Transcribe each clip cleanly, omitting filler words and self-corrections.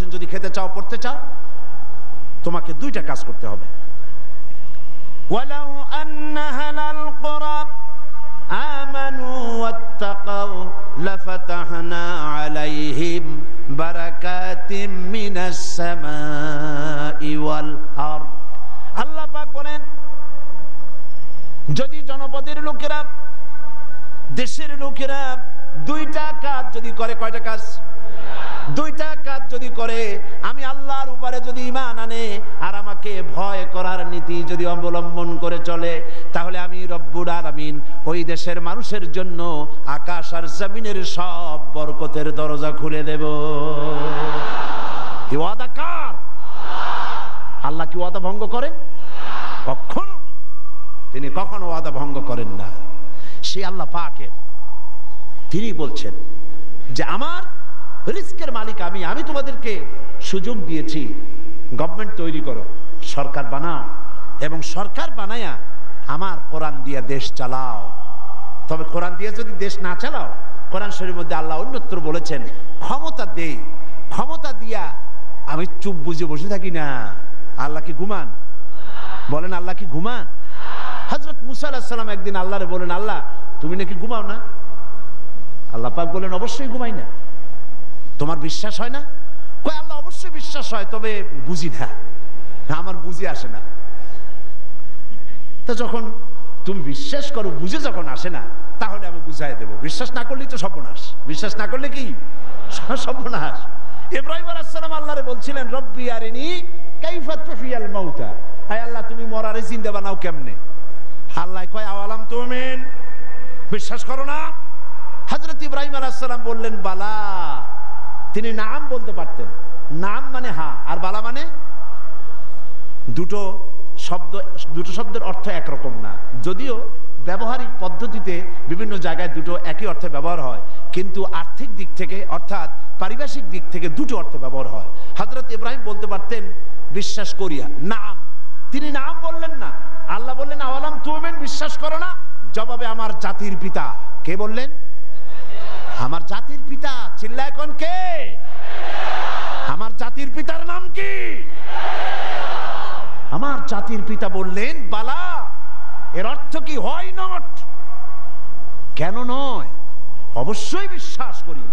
বলেছেন যদি খেতে চাও, পড়তে চাও, তোমাকে দুইটা কাজ করতে হবে। ওয়ালাউ আন্না আহলাল কুরা আমানু ওয়াত্তাকাউ লাফাতাহনা আলাইহিম বারাকাতিম মিনাস সামাই ওয়াল আরদ। আল্লাহ পাক বলেন, যদি জনপদের লোকেরা, দেশের লোকেরা দুইটা কাজ যদি করে, কয়টা কাজ? দুইটা কাজ যদি করে, আমি আল্লাহর উপরে যদি ঈমান আনে আর আমাকে ভয় করার নীতি যদি অবলম্বন করে চলে, তাহলে আমি রব্বুল আলামিন ওই দেশের মানুষের জন্য আকাশ আর জমিনের সব বরকতের দরজা খুলে দেব। কি ওয়াদা কার? আল্লাহ কি ওয়াদা ভঙ্গ করেন? কখনো, তিনি কখনো ওয়াদা ভঙ্গ করেন না। সেই আল্লাহ পাকের, তিনি বলছেন যে আমার রিস্কের মালিক আমি, আমি তোমাদেরকে সুযোগ দিয়েছি, গভর্নমেন্ট তৈরি করো, সরকার বানাও, এবং সরকার বানায়া আমার কোরআন দিয়ে দেশ চালাও। তবে কোরআন দিয়ে যদি দেশ না চালাও, কোরআন শরীফের মধ্যে আল্লাহ অন্যত্র বলেছেন ক্ষমতা দেই, ক্ষমতা দিয়া আমি চুপ বুঝে বসে থাকি না। আল্লাহ কি ঘুমান? বলেন আল্লাহ কি ঘুমান? হযরত মুসা আলাইহিস সালাম একদিন আল্লাহরে বলেন, আল্লাহ তুমি নাকি ঘুমাও না? আল্লাহ পাক বলেন, অবশ্যই ঘুমাই না। তোমার বিশ্বাস হয় না? কয় আল্লাহ অবশ্যই বিশ্বাস হয়, তবে বুঝি না, আমার বুঝে আসে না। তো যখন তুমি বিশ্বাস করো, বুঝে যখন আসে না, তাহলে আমি বুঝাই দেব। বিশ্বাস না করলেই তো সর্বনাশ, বিশ্বাস না করলে কি সর্বনাশ। ইব্রাহিম আলাইহিস সালাম আল্লাহরে বলছিলেন, রব্বি আরিনি কাইফা তুহিয়াল মাউতা, হায় আল্লাহ তুমি মরারে জিন্দা বানাও কেমনে? আল্লাহ কয় আওয়ালাম তুমিন, বিশ্বাস করো না? হযরত ইব্রাহিম আলাইহিস সালাম বললেন বালা। তিনি নাম বলতে পারতেন, নাম মানে হ্যাঁ, আর বালা মানে, দুটো শব্দের অর্থ একরকম না, যদিও ব্যবহারিক পদ্ধতিতে বিভিন্ন জায়গায় দুটো একই অর্থে ব্যবহার হয়, কিন্তু আর্থিক দিক থেকে অর্থাৎ পারিভাষিক দিক থেকে দুটো অর্থে ব্যবহার হয়। হযরত ইব্রাহিম বলতে পারতেন বিশ্বাস করিয়া, নাম। তিনি নাম বললেন না। আল্লাহ বললেন আওয়ালাম তুমিন, বিশ্বাস করো না? জবাবে আমার জাতির পিতা, কে বললেন? আমার জাতির পিতা। চিল্লায় কোন কে? আমার জাতির পিতার নাম কি? আমার জাতির পিতা বললেন বালা। এর অর্থ কি? হয় নট, কেন নয়, অবশ্যই বিশ্বাস করি।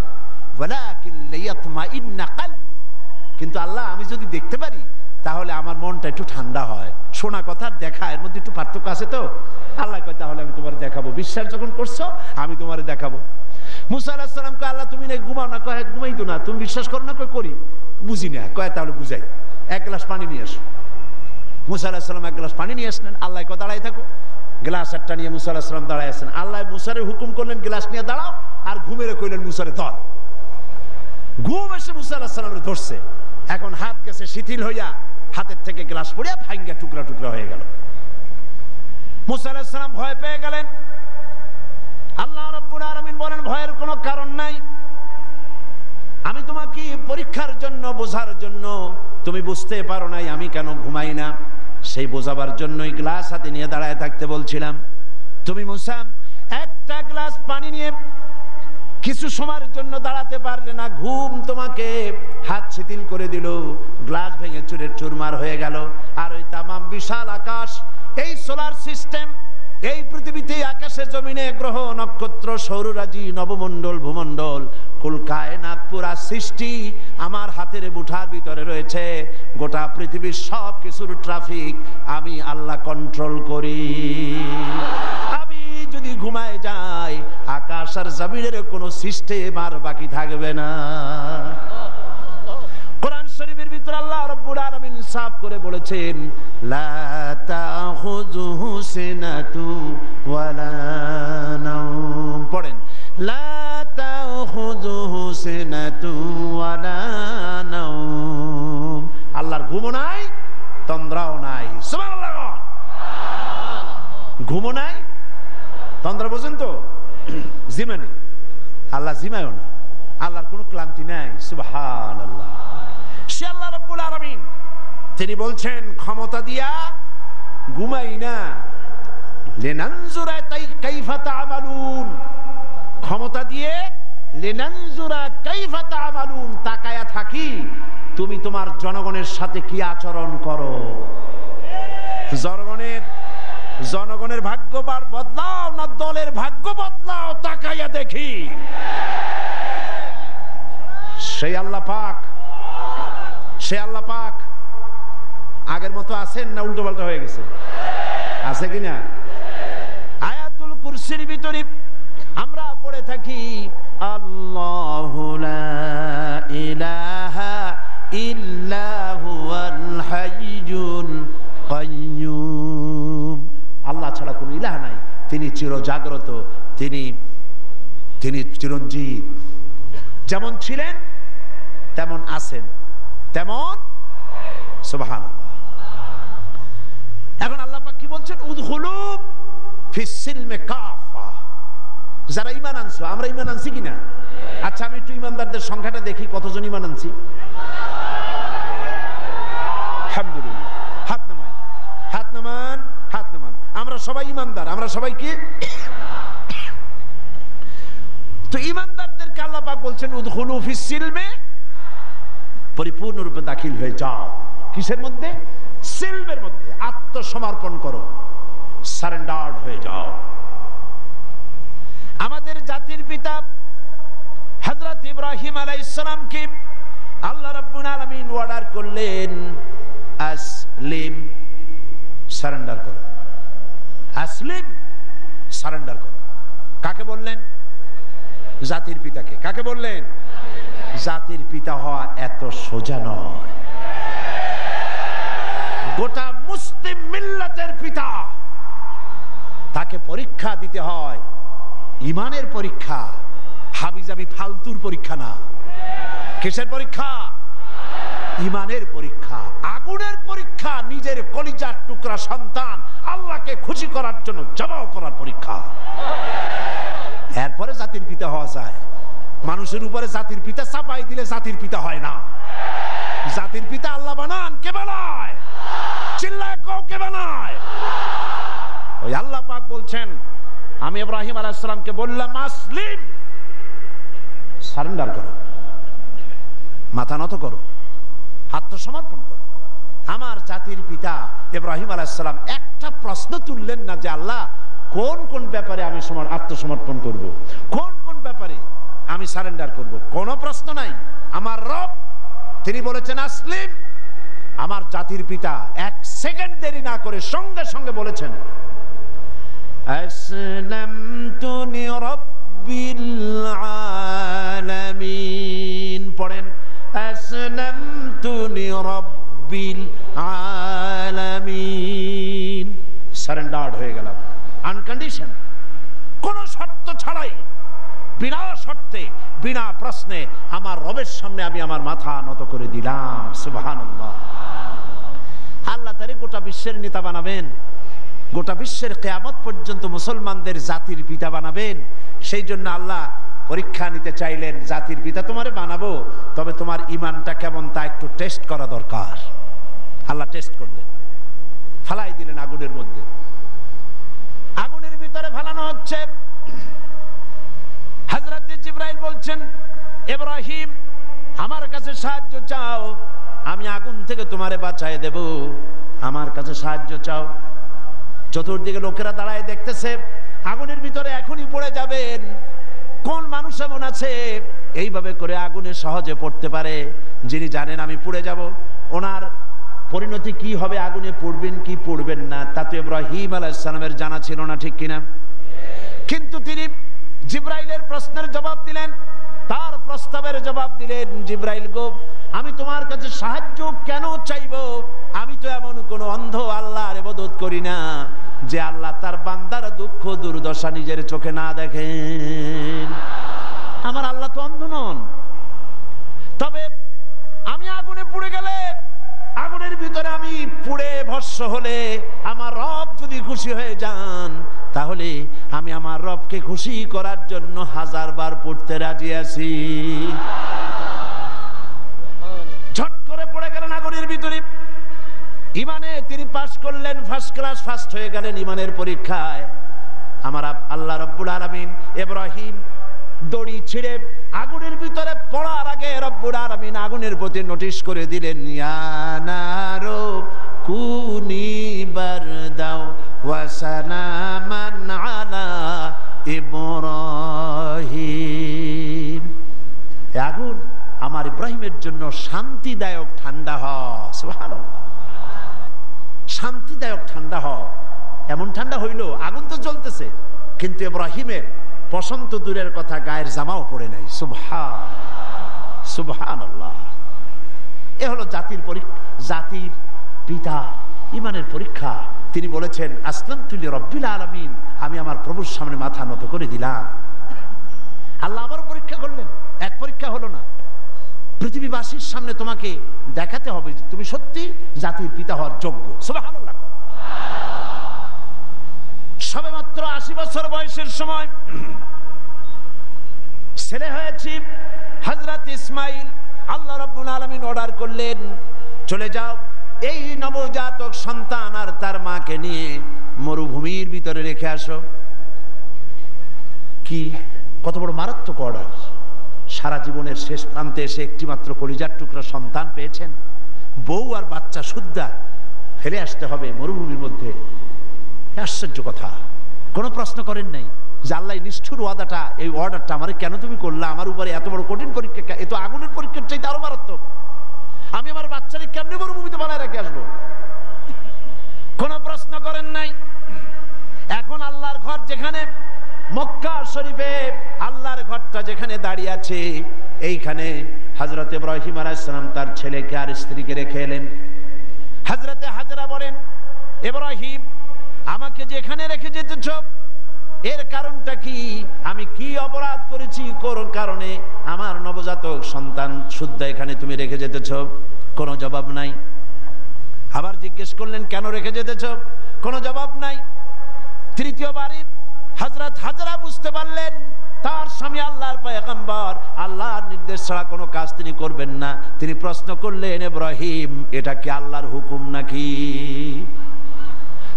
ওয়ালাকিন লিয়াতমাইন্না কলবি, কিন্তু আল্লাহ আমি যদি দেখতে পারি তাহলে আমার মনটা একটু ঠান্ডা হয়। শোনা কথার দেখা, এর মধ্যে একটু পার্থক্য আছে তো। আল্লাহ কয় তাহলে আমি তোমার দেখাবো, বিশ্বাস যখন করছো আমি তোমার দেখাবো। মুসা আলাইহিস সালাম কয় আল্লাহ তুমি নাকি ঘুমাও না? কয় ঘুমাই তো না। তুমি বিশ্বাস করো না? কয় করি। বুঝি না। কয় তাহলে বুঝাই, এক গ্লাস পানি নিয়ে আসো। মুসা আলাইহিস সালাম এক গ্লাস পানি নিয়ে আসলেন। আল্লাহ কয় দাঁড়াই থাকো। গ্লাস একটা নিয়ে মুসা আলাইহিস সালাম দাঁড়ায় আছেন। আল্লাহ মুসারে হুকুম করলেন গ্লাস নিয়ে দাঁড়াও, আর ঘুমেরে কইলেন মুসারে ধর। ঘুম এসে মুসা আলাইহিস সালামের ধরছে। এখন হাত গেছে শিথিল হইয়া, হাতের থেকে গ্লাস পড়িয়া ভাঙ্গা টুকরা টুকরা হয়ে গেল। মুসা আলাইহিস সালাম ভয় পেয়ে গেলেন। আল্লাহ রাব্বুল আলামিন বলেন ভয়ের কোনো কারণ নাই, আমি তোমাকে পরীক্ষার জন্য, বোঝার জন্য, তুমি বুঝতে পারো নাই আমি কেন ঘুমাই না, সেই বোঝাবার জন্যই গ্লাস হাতে নিয়ে দাঁড়ায় থাকতে বলছিলাম। তুমি মুসা একটা গ্লাস পানি নিয়ে কিছু সময়ের জন্য দাঁড়াতে পারলে না, ঘুম তোমাকে হাত শিথিল করে দিল, গ্লাস ভেঙে চুরের চুরমার হয়ে গেল। আর ওই তামাম বিশাল আকাশ, এই সোলার সিস্টেম, এই পৃথিবীতে আকাশে জমিনে গ্রহ নক্ষত্র সৌররাজি নবমণ্ডল ভূমণ্ডল কুল কায়নাত পুরা সৃষ্টি আমার হাতের মুঠার ভিতরে রয়েছে। গোটা পৃথিবীর সব কিছুর ট্রাফিক আমি আল্লাহ কন্ট্রোল করি। আমি যদি ঘুমায় যাই আকাশ আর জমিনের কোনো সিস্টেম আর বাকি থাকবে না। কোরআন শরীফের ভিতরে আল্লাহ রাব্বুল আলামিন সাফ করে বলেছেন লা তাখুযুহু সিনাতু ওয়ালা নাওম। পড়েন লা তাখুযুহু সিনাতু ওয়ালা নাওম। আল্লাহর ঘুমও নাই, তন্দ্রাও নাই। সুবহানাল্লাহ। ঘুমও নাই, তন্দ্রা বোঝেন তো? জিমানি। আল্লাহ জিমায়ও না, আল্লাহর কোনো ক্লান্তি নাই। সুবহানাল্লাহ। সে আল্লাহ রাব্বুল আলামিন, তিনি বলছেন ক্ষমতা দিয়া ঘুমাই না, লিনানজুরা কাইফা তা'মালুন। ক্ষমতা দিয়ে লিনানজুরা কাইফা তা'মালুন, তাকায়া থাকি তুমি তোমার জনগণের সাথে কি আচরণ করো। জনগণের ভাগ্য বদলাও না দলের ভাগ্য বদলাও, তাকাইয়া দেখি। সেই আল্লাহ পাক আগের মতো আছেন না উল্টো পাল্টা হয়ে গেছে? আছে কিনা? আয়াতুল কুরসির ভিতরে আমরা পড়ে থাকি আল্লাহু লা ইলাহা ইল্লা হুয়াল হাইয়ুল কাইয়্যুম। আল্লাহ ছাড়া কোনো ইলাহ নাই, তিনি চিরজাগ্রত, তিনি চিরঞ্জীব। যেমন ছিলেন তেমন আছেন, তেমন সুবহানাল্লাহ। এখন আল্লাহ পাক কি বলছেন? উদখুলু ফিস সিলমে কাফা। যারা ঈমান আনছো, আমরা ঈমান আনছি কিনা? আচ্ছা, আমি একটু ঈমানদারদের সংখ্যাটা দেখি, কতজন ঈমান আনছি। আলহামদুলিল্লাহ। হাত নামান। আমরা সবাই ঈমানদার, আমরা সবাই কি? তো ঈমানদারদেরকে আল্লাহ পাক বলছেন উদখুলু ফিস সিলমে, পরিপূর্ণরূপে দাখিল হয়ে যাও। কিসের মধ্যে? সিলমের মধ্যে। আত্মসমর্পণ করো, সারেন্ডার্ড হয়ে যাও। আমাদের জাতির পিতা হযরত ইব্রাহিম আলাইহিস সালামকে আল্লাহ রাব্বুল আলামিন অর্ডার করলেন আসলিম, সারেন্ডার করো। আসলিম, সারেন্ডার করো। কাকে বললেন? জাতির পিতাকে। কাকে বললেন? জাতির পিতা হওয়া এত সোজা নয়। গোটা মুসলিম মিল্লাতের পিতা, তাকে পরীক্ষা দিতে হয়, ইমানের পরীক্ষা, হাবিজাবি ফালতুর পরীক্ষা না। কিসের পরীক্ষা? ইমানের পরীক্ষা, আগুনের পরীক্ষা। নিজের কলিজার টুকরা সন্তান আল্লাহকে খুশি করার জন্য জবাব করার পরীক্ষা। এরপরে জাতির পিতা হওয়া যায়। মানুষের উপরে জাতির পিতা চাপাই দিলে জাতির পিতা হয় না। জাতির পিতা আল্লাহ বানান, কে বানায়? চিল্লায় কও, কে বানায়? ওই আল্লাহ পাক বলছেন, আমি ইব্রাহিম আলাইহিস সালামকে বললাম আসলিম, সারেন্ডার করো, মাথা নত করো, আত্মসমর্পণ করো। আমার জাতির পিতা ইব্রাহিম আলাইহিস সালাম একটা প্রশ্ন তুললেন না যে আল্লাহ কোন কোন ব্যাপারে আমি আত্মসমর্পণ করব, কোন কোন ব্যাপারে আমি সারেন্ডার করব, কোনো প্রশ্ন নাই। আমার রব তিনি বলেছেন আসলিম। আমার জাতির পিতা এক সেকেন্ড দেরি না করে সঙ্গে সঙ্গে বলেছেন আসলামতু লিরাব্বিল আলামিন। পড়েন আসলামতু লিরাব্বিল আলামিন। সারেন্ডার্ড হয়ে গেলাম, আনকন্ডিশন, কোনো শর্ত ছাড়াই, বিনা শর্তে, বিনা প্রশ্নে আমার রবের সামনে আমি আমার মাথা নত করে দিলাম। সুবহানাল্লাহ। আল্লাহ তারে গোটা বিশ্বের নেতা বানাবেন, গোটা বিশ্বের কিয়ামত পর্যন্ত মুসলমানদের জাতির পিতা বানাবেন। সেই জন্য আল্লাহ পরীক্ষা নিতে চাইলেন, জাতির পিতা তোমারে বানাবো, তবে তোমার ইমানটা কেমন তা একটু টেস্ট করা দরকার। আল্লাহ টেস্ট করলেন, ফালাই দিলেন আগুনের মধ্যে। আগুনের ভিতরে ফালানো হচ্ছে। হযরত জিবরাইল বলছেন ইব্রাহিম আমার কাছে সাহায্য চাও, আমি আগুন থেকে তোমারে বাঁচায় দেব, আমার কাছে সাহায্য চাও। চতুর্দিকে লোকেরা দাঁড়ায় দেখতেছে, আগুনের ভিতরে এখনই পড়ে যাবেন। কোন মানুষ এমন আছে এইভাবে করে আগুনে সহজে পড়তে পারে, যিনি জানেন আমি পুড়ে যাব, ওনার পরিণতি কি হবে, আগুনে পড়বেন কি পড়বেন না, তা তো ইব্রাহিম আলাইহিস সালামের জানা ছিল না, ঠিক কিনা? কিন্তু তিনি জিবরাইলের প্রশ্নের জবাব দিলেন, তার প্রস্তাবের জবাব দিলেন। জিবরাইল গো, আমি তোমার কাছে সাহায্য কেন চাইব? আমি তো এমন কোন অন্ধ আল্লাহর ইবাদত করি না যে আল্লাহ তার বান্দার দুঃখ দুর্দশা নিজের চোখে না দেখেন। আমার আল্লাহ তো অন্ধ নন। তবে আমি আগুনে পুড়ে গেলে, আগুনের ভিতরে আমি পুড়ে ভস্ম হলে আমার রব যদি খুশি হয়ে যান, তাহলে আমি আমার রবকে খুশি করার জন্য 1000 বার পড়তে রাজি আছি। ঝট করে পড়ে গেলেন আগুনের ভিতরে। ইমানে তিনি পাস করলেন, ফার্স্ট ক্লাস, ফার্স্ট হয়ে গেলেন ইমানের পরীক্ষায়। আমার আল্লাহ রাব্বুল আলামিন ইব্রাহিম দড়ি ছিঁড়ে আগুনের ভিতরে পড়ার আগে রব্বুল আলামিন আগুনের প্রতি নোটিশ করে দিলেন, ইয়া নারু কুনি বারদাও ওয়া সালামান আলা ইব্রাহিম। আগুন আমার ইব্রাহিমের জন্য শান্তিদায়ক ঠান্ডা হয়। সুবহানাল্লাহ, শান্তিদায়ক ঠান্ডা হয়। এমন ঠান্ডা হইল, আগুন তো জ্বলতেছে, কিন্তু ইব্রাহিমের পছন্দ দূরের কথা, গায়ের জামাও পড়ে নাই। সুবহানাল্লাহ। এ হলো জাতির পিতা, ইমানের পরীক্ষা। তিনি বলেছেন, আসলামতু লিরাব্বিল আলামিন, আমি আমার প্রভুর সামনে মাথা নত করে দিলাম। আল্লাহ আবার পরীক্ষা করলেন। এক পরীক্ষা হলো না, পৃথিবীবাসীর সামনে তোমাকে দেখাতে হবে যে তুমি সত্যি জাতির পিতা হওয়ার যোগ্য। সুবহানাল্লাহ। সবেমাত্র ৮০ বছর বয়সের সময় ছেলে হয়েছে হযরত ইসমাইল। আল্লাহ রাব্বুল আলামিন অর্ডার করলেন, চলে যাও, এই নবজাতক সন্তান আর তার মাকে নিয়ে মরুভূমির ভিতরে রেখে আসো। কি কত বড় মারাত্মক অর্ডার! সারা জীবনের শেষ প্রান্তে এসে একটি মাত্র কলিজার টুকরা সন্তান পেয়েছেন, বউ আর বাচ্চা সুদ্ধা ফেলে আসতে হবে মরুভূমির মধ্যে। আশ্চর্য কথা। কোনো প্রশ্ন করেন নাই যে আল্লাহ নিষ্ঠুর ওয়াদাটা, এই অর্ডারটা আমার কেন তুমি করলা? আমার উপরে এত বড় কঠিন পরীক্ষা, এ তো আগুনের পরীক্ষার চাইতে আরো মারাত্মক। আমি আমার বাচ্চাকে কেমনে মরুভূমিতে বানায় রেখে আসবো? কোনো প্রশ্ন করেন নাই। এখন আল্লাহর ঘর যেখানে, মক্কা শরীফে আল্লাহর ঘরটা যেখানে দাঁড়িয়ে আছে, এইখানে হযরত ইব্রাহিম আলাইহিস সালাম তার ছেলেকে আর স্ত্রীকে রেখে এলেন। হযরতে হাজরা বলেন, ইব্রাহিম, আমাকে যেখানে রেখে যেতেছ এর কারণটা কি? আমি কি অপরাধ করেছি কোন কারণে আমার নবজাতক সন্তান শুদ্ধ এখানে তুমি রেখে যেতেছ? কোনো জবাব নাই। আবার জিজ্ঞেস করলেন, কেন রেখে যেতেছ? কোনো জবাব নাই। তৃতীয়বারে হযরত হাজরা বুঝতে পারলেন তার স্বামী আল্লাহর পয়গম্বর, আল্লাহর নির্দেশ ছাড়া কোনো কাজ তিনি করবেন না। তিনি প্রশ্ন করলেন, ইব্রাহিম, এটা কি আল্লাহর হুকুম নাকি?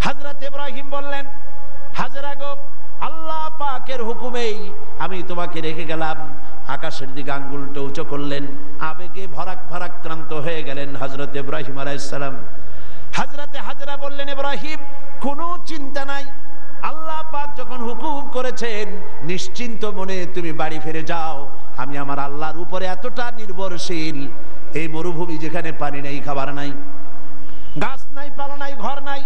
হযরত ইব্রাহিম বললেন, হাজরা গো, আল্লাহ পাকের হুকুমেই আমি তোমাকে রেখে গেলাম। আকাশের দিকে আঙ্গুলটা উঁচু করলেন, আবেগে ভারাক্রান্ত হয়ে গেলেন হযরত ইব্রাহিম আলাইহিস সালাম। হযরতে হাজরা বললেন, ইব্রাহিম, কোনো চিন্তা নাই, আল্লাহ পাক যখন হুকুম করেছেন নিশ্চিন্ত মনে তুমি বাড়ি ফিরে যাও। আমি আমার আল্লাহর উপরে এতটা নির্ভরশীল, এই মরুভূমি যেখানে পানি নেই, খাবার নাই, গাছ নাই, পালা নাই, ঘর নাই,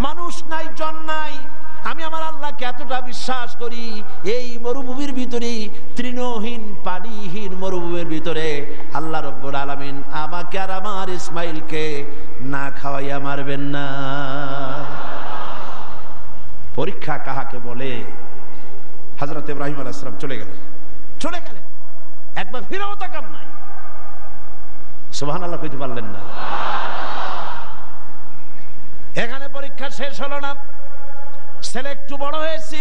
মানুষ নাই, জন নাই, আমি আমার আল্লাহকে এতটা বিশ্বাস করি, এই মরুভূমির ভিতরে, তৃণহীন পানিহীন মরুভূমির ভিতরে আল্লাহ রাব্বুল আলামিন আমাকে আর আমার ইসমাইলকে না খাওয়াইয়া মারবেন না। পরীক্ষা কাহাকে বলে? হযরত ইব্রাহিম আলাইহিস সালাম চলে গেলেন, একবার ফিরেও তাকান নাই। সুবহানাল্লাহ কইতে পারলেন না। এখানে পরীক্ষা শেষ হলো না। ছেলে একটু বড় হয়েছে,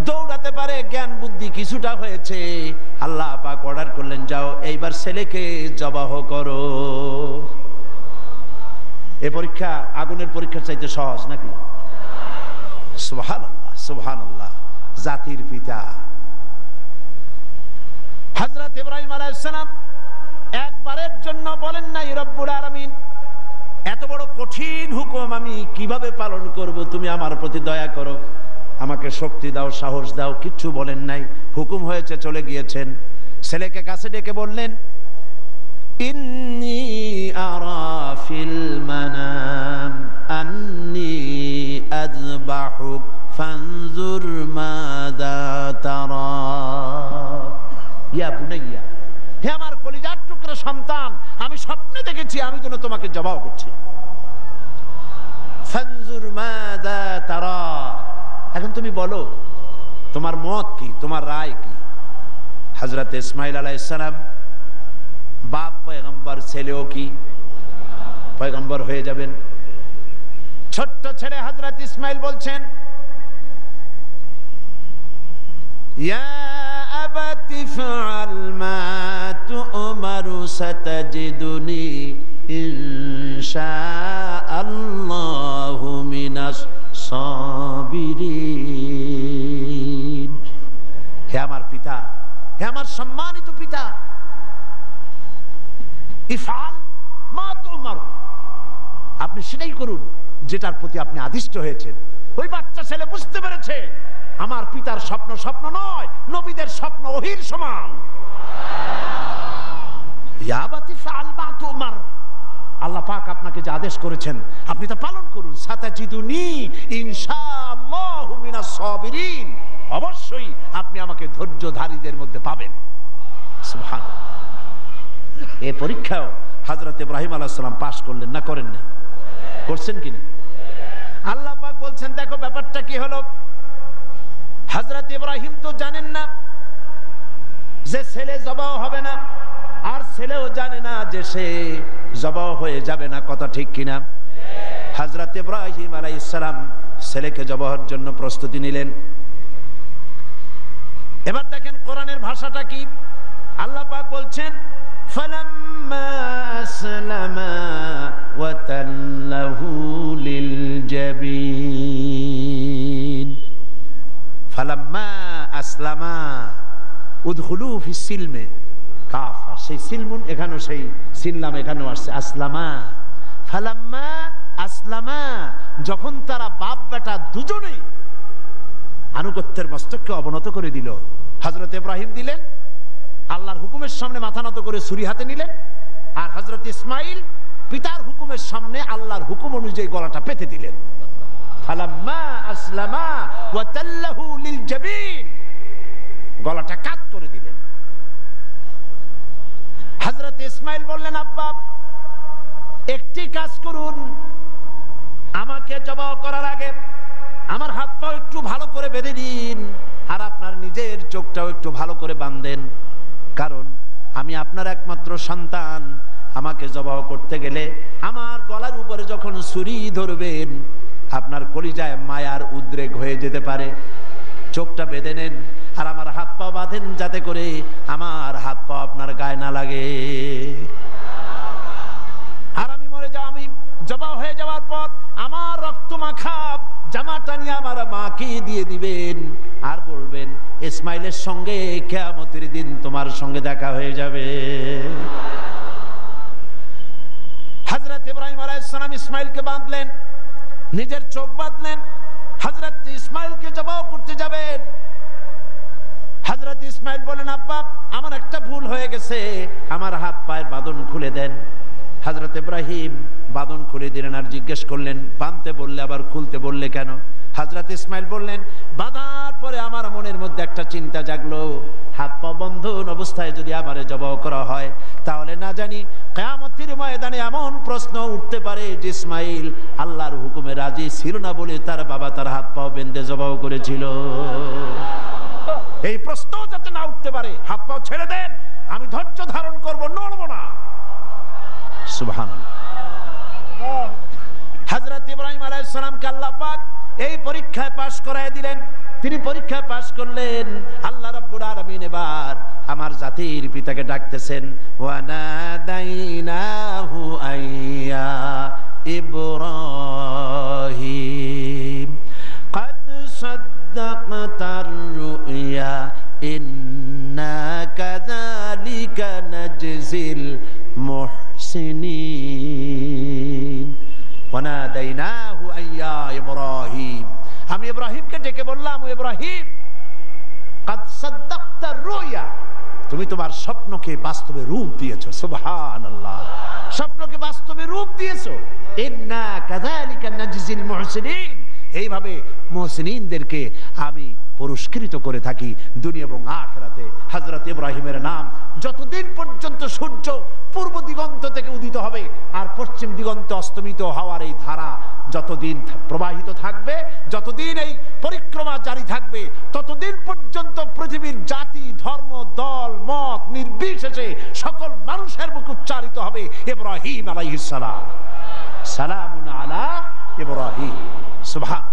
দৌড়াতে পারে, জ্ঞান বুদ্ধি কিছুটা হয়েছে। আল্লাহ পাক অর্ডার করলেন, যাও এইবার ছেলেকে জবাহ করো। এই পরীক্ষা আগুনের পরীক্ষার চাইতে সহজ নাকি? সুবহানাল্লাহ, সুবহানাল্লাহ। জাতির পিতা হযরত ইব্রাহিম আলাইহিস সালাম একবারের জন্য বলেন নাই, রব্বুল আলামিন, এত বড় কঠিন হুকুম আমি কিভাবে পালন করব? তুমি আমার প্রতি দয়া করো, আমাকে শক্তি দাও, সাহস দাও। কিচ্ছু বলেন নাই। হুকুম হয়েছে, চলে গিয়েছেন। ছেলেকে কাছে ডেকে বললেন, ইন্নী আরা ফিল মানাম আন্নী আযবাহুক ফানজুর মাযা তারা। ইয়া বুনাইয়া, হে আমার কলিজার টুকরা সন্তান, আমি স্বপ্নে দেখেছি আমি যেন তোমাকে জবাহ করছি। ফানজুর মাযা তারা, এখন তুমি বলো তোমার মত কি, তোমার রায় কি? হযরত ইসমাইল আলাইহিস সালাম বাপ পয়গম্বর, ছেলেও কি পয়গম্বর হয়ে যাবেন। ছোট্ট ছেলে হযরত ইসমাইল বলছেন, ইয়া আবাতি ফাআল মা তু'মারু সাতাজিদুনি ইনশাআল্লাহু মিনাস সাবিরিন। হে আমার পিতা, হে আমার সম্মানিত পিতা, মা তুমার, আপনি সেটাই করুন যেটার প্রতি আপনি আদিষ্ট হয়েছেন। ওই বাচ্চা ছেলে বুঝতে পেরেছে আমার পিতার স্বপ্ন স্বপ্ন নয়, নবীদের স্বপ্ন ওহীর সমান। ইয়া বাতি ফাআল মা তুমার, আল্লাহ পাক আপনাকে যে আদেশ করেছেন আপনি তা পালন করুন। সাতাজিদুনি ইনশাআল্লাহু মিনাস সাবিরিন, অবশ্যই আপনি আমাকে ধৈর্যধারীদের মধ্যে পাবেন। সুবহানাল্লাহ। এই পরীক্ষাও হযরত ইব্রাহিম আলাইহিস সালাম পাস করলেন না করেন না? করছেন কিনা? আল্লাহ পাক বলছেন দেখো ব্যাপারটা কি হলো। হযরত ইব্রাহিম তো জানেন না যে ছেলে জবাহ হবে না, আর ছেলেও জানে না যে সে জবাহ হয়ে যাবে না, কথা ঠিক কিনা? হযরত ইব্রাহিম আলাইহিস সালাম ছেলেকে জবাহের জন্য প্রস্তুতি নিলেন। এবার দেখেন কোরআনের ভাষাটা কি। আল্লাহ পাক বলছেন ফালাম্মা আসলামা ওয়া তাল্লাহু লিল জাবিন, ফালাম্মা আসলামা উদখুলু ফিস সিলমে কাফা, সেই সিলমুন এখানেও সেই সিললাম এখানেও আসছে আসলামা। ফালাম্মা আসলামা, যখন তারা বাপ বেটা দুজনেই আনুগত্যের মস্তককে অবনত করে দিল। হযরত ইব্রাহিম দিলেন, আল্লাহর হুকুমের সামনে মাথা নত করে ছুরি হাতে নিলেন, আর হযরত ইসমাইল পিতার হুকুমের সামনে আল্লাহর হুকুম অনুযায়ী গলাটা পেতে দিলেন। ফালাম্মা আসলামা ওয়া তাল্লাহু লিল জাবিন, গলাটা কাট করে দিলেন। হযরত ইসমাইল বললেন আব্বা একটি কাজ করুন, আমাকে জবাহ করার আগে আমার হাত পা একটু ভালো করে বেঁধে দিন, আর আপনার নিজের চোখটাও একটু ভালো করে বাঁধেন, কারণ আমি আপনার একমাত্র সন্তান। আমাকে জবাহ করতে গেলে আমার গলার উপরে যখন ছুরি ধরবেন আপনার কলিজায় মায়ার উদ্রেক হয়ে যেতে পারে। চোখটা বেঁধে নেন আর আমার হাত পা বাঁধেন যাতে করে আমার হাত পা আপনার গায়ে না লাগে। আর আমি মরে যাও, আমি জবাহ হয়ে যাওয়ার পর আমার রক্ত মাখা জামাটা নিয়ে আমার মাকে দিয়ে দিবেন, আর বলবেন ইসমাইলের সঙ্গে কিয়ামতের দিন তোমার সঙ্গে দেখা হয়ে যাবে। হযরত ইব্রাহিম আলাইহিস সালাম ইসমাইলকে বাঁধলেন, নিজের চোখ বাঁধলেন, হযরত ইসমাইলকে জবাহ করতে যাবেন। হযরত ইসমাইল বলেন আব্বা আমার একটা ভুল হয়ে গেছে, আমার হাত পায়ের বাঁধন খুলে দেন। হযরত ইব্রাহিম বাঁধন খুলে দিলেন আর জিজ্ঞেস করলেন বাঁধতে বললে আবার খুলতে বললে কেন? হযরত ইসমাইল বললেন বাঁধার পরে আমার মনের মধ্যে একটা চিন্তা জাগলো, হাত পা বন্ধন অবস্থায় যদি আমারে জবাহ করা হয় তাহলে না জানি কিয়ামতের ময়দানে এমন প্রশ্ন উঠতে পারে যে ইসমাইল আল্লাহর হুকুমে রাজি ছিল না বলে তার বাবা তার হাত পা বেঁধে জবাহ করেছিল। এই প্রশ্ন যাতে না উঠতে পারে হাত পা ছেড়ে দেন, আমি ধৈর্য ধারণ করব, নড়ব না। সুবহানাল্লাহ। হযরত ইব্রাহিম আলাইহিস সালামকে আল্লাহ পাক এই পরীক্ষায় পাশ করায় দিলেন। তিনি পরীক্ষায় পাশ করলেন। আল্লাহ রাব্বুল আলামিন এবার আমার জাতির পিতাকে ডাকতেছেন, ওয়া নাদাইনাহু আইয়া ইব্রাহিম قد صدقت الرؤيا إنا كذلك نجزي المحسنين وناديناه أن يا إبراهيم, আমি ইব্রাহিমকে ডেকে বললাম ও ইব্রাহিম قد صدقت الرؤيا, তুমি তোমার স্বপ্নকে বাস্তবে রূপ দিয়েছো। সুবহানাল্লাহ, স্বপ্নকে বাস্তবে রূপ দিয়েছো। ইন্না কাযালিকা নাজজিল মুহসিনিন, এইভাবে মুহসিনিনদেরকে আমি পুরস্কৃত করে থাকি দুনিয়া এবং আখিরাতে। হযরত ইব্রাহিমের নাম যতদিন পর্যন্ত সূর্য পূর্ব দিগন্ত থেকে উদিত হবে আর পশ্চিম দিগন্তে অস্তমিত হওয়ার এই ধারা যতদিন প্রবাহিত থাকবে, যতদিন এই পরিক্রমা জারি থাকবে, ততদিন পর্যন্ত পৃথিবীর জাতি ধর্ম দল মত নির্বিশেষে সকল মানুষের মুখে উচ্চারিত হবে ইব্রাহিম আলাইহিস সালাম, সালামুন আলা ইব্রাহিম। সুবহান।